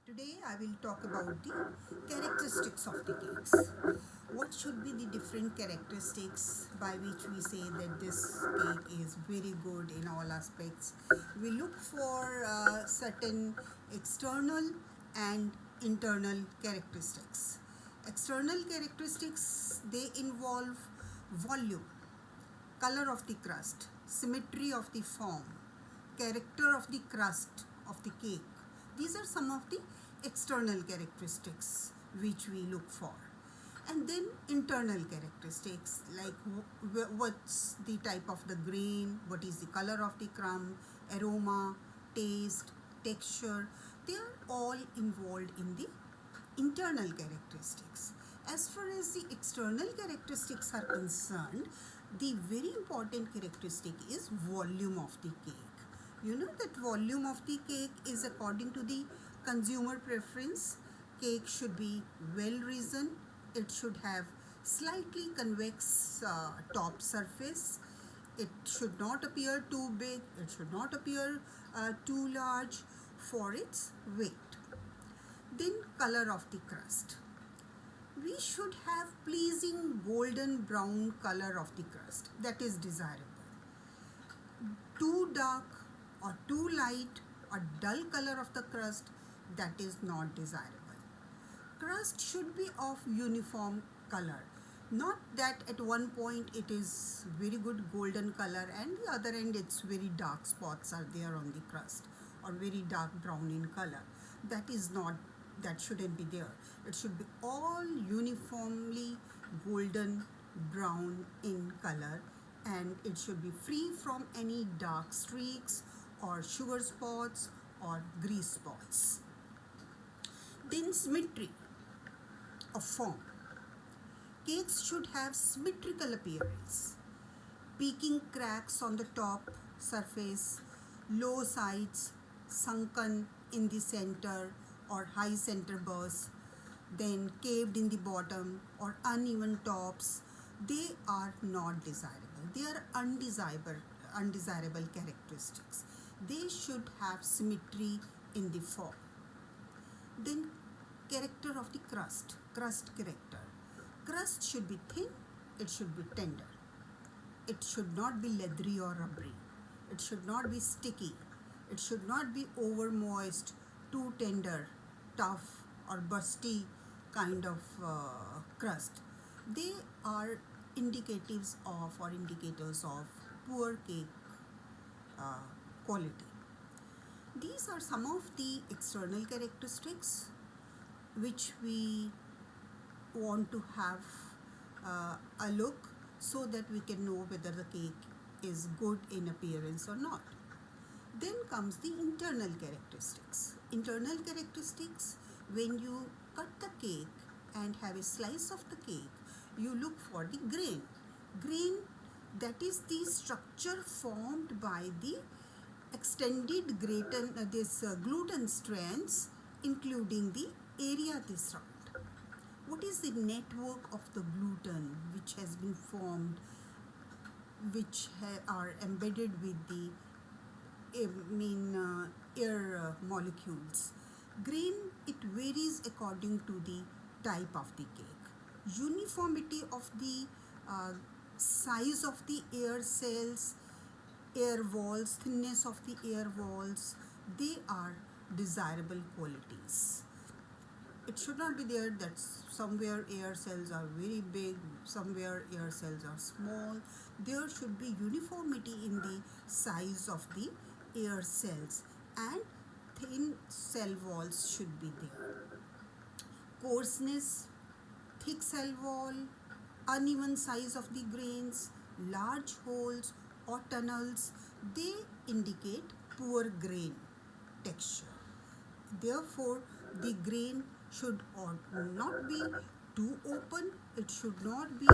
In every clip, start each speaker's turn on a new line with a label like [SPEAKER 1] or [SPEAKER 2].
[SPEAKER 1] Today I will talk about the characteristics of the cakes. What should be the different characteristics by which we say that this cake is very good in all aspects? We look for certain external and internal characteristics. External characteristics, they involve volume, color of the crust, symmetry of the form, character of the crust of the cake. These are some of the external characteristics which we look for. And then internal characteristics like what's the type of the grain, what is the color of the crumb, aroma, taste, texture. They are all involved in the internal characteristics. As far as the external characteristics are concerned, the very important characteristic is volume of the cake. You know that volume of the cake is according to the consumer preference. Cake should be well risen. It should have slightly convex top surface. It should not appear too big. It should not appear too large for its weight. Then color of the crust. We should have pleasing golden brown color of the crust. That is desirable. Too dark or too light or dull color of the crust, that is not desirable. Crust should be of uniform color. Not that at one point it is very good golden color and the other end it's very dark spots are there on the crust or very dark brown in color. That shouldn't be there. It should be all uniformly golden brown in color, and it should be free from any dark streaks or sugar spots or grease spots. Then symmetry of form. Cakes should have symmetrical appearance. Peaking cracks on the top surface, low sides, sunken in the center or high center bursts, then caved in the bottom or uneven tops, they are not desirable. They are undesirable characteristics. They should have symmetry in the form. Then character of the crust character. Crust should be thin, it should be tender. It should not be leathery or rubbery. It should not be sticky. It should not be over moist, too tender, tough or busty kind of crust. They are indicators of poor cake quality. These are some of the external characteristics which we want to have a look so that we can know whether the cake is good in appearance or not. Then comes the internal characteristics. Internal characteristics, when you cut the cake and have a slice of the cake, you look for the grain. Grain, that is the structure formed by the extended gluten strands, including the area they surround. What is the network of the gluten which has been formed, which are embedded with the air molecules? Grain, it varies according to the type of the cake. Uniformity of the size of the air cells, air walls, thinness of the air walls, they are desirable qualities. It should not be there that somewhere air cells are very big, somewhere air cells are small. There should be uniformity in the size of the air cells, and thin cell walls should be there. Coarseness, thick cell wall, uneven size of the grains, large holes or tunnels, they indicate poor grain texture. Therefore, the grain should not be too open, it should not be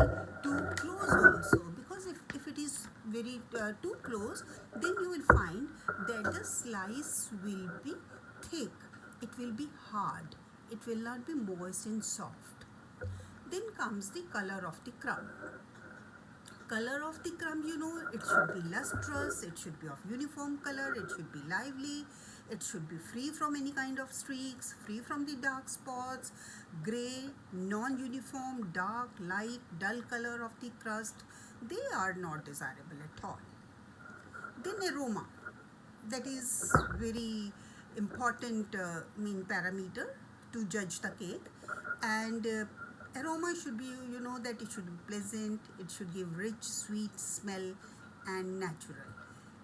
[SPEAKER 1] too close also, because if it is very too close, then you will find that the slice will be thick, it will be hard, it will not be moist and soft. Then comes the color of the crumb. Color of the crumb, it should be lustrous, it should be of uniform color, it should be lively, It should be free from any kind of streaks, free from the dark spots, gray, non-uniform, dark, light, dull color of the crust. They are not desirable at all. Then aroma, that is very important parameter to judge the cake. And aroma should be, you know, that it should be pleasant, it should give rich sweet smell and natural.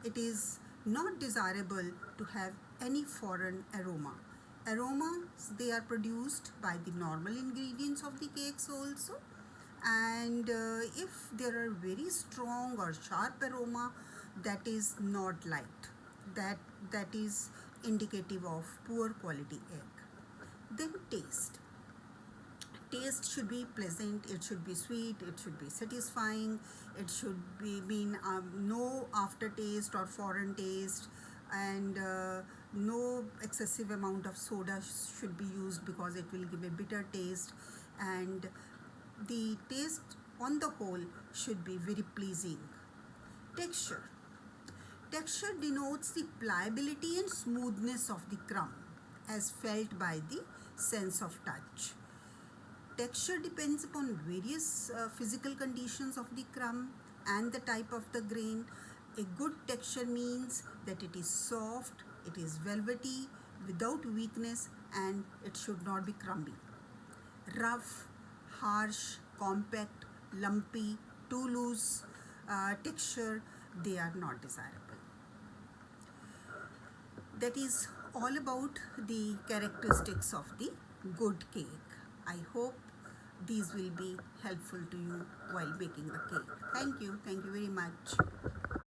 [SPEAKER 1] It is not desirable to have any foreign aroma. Aromas, they are produced by the normal ingredients of the cakes also, and if there are very strong or sharp aroma, that is not liked. That is indicative of poor quality egg. Then taste. Taste should be pleasant, it should be sweet, it should be satisfying, it should be no aftertaste or foreign taste, and no excessive amount of soda should be used because it will give a bitter taste, and the taste on the whole should be very pleasing. Texture. Texture denotes the pliability and smoothness of the crumb as felt by the sense of touch. Texture depends upon various physical conditions of the crumb and the type of the grain. A good texture means that it is soft, it is velvety, without weakness, and it should not be crumbly. Rough, harsh, compact, lumpy, too loose texture, they are not desirable. That is all about the characteristics of the good cake. I hope these will be helpful to you while baking the cake. Thank you very much.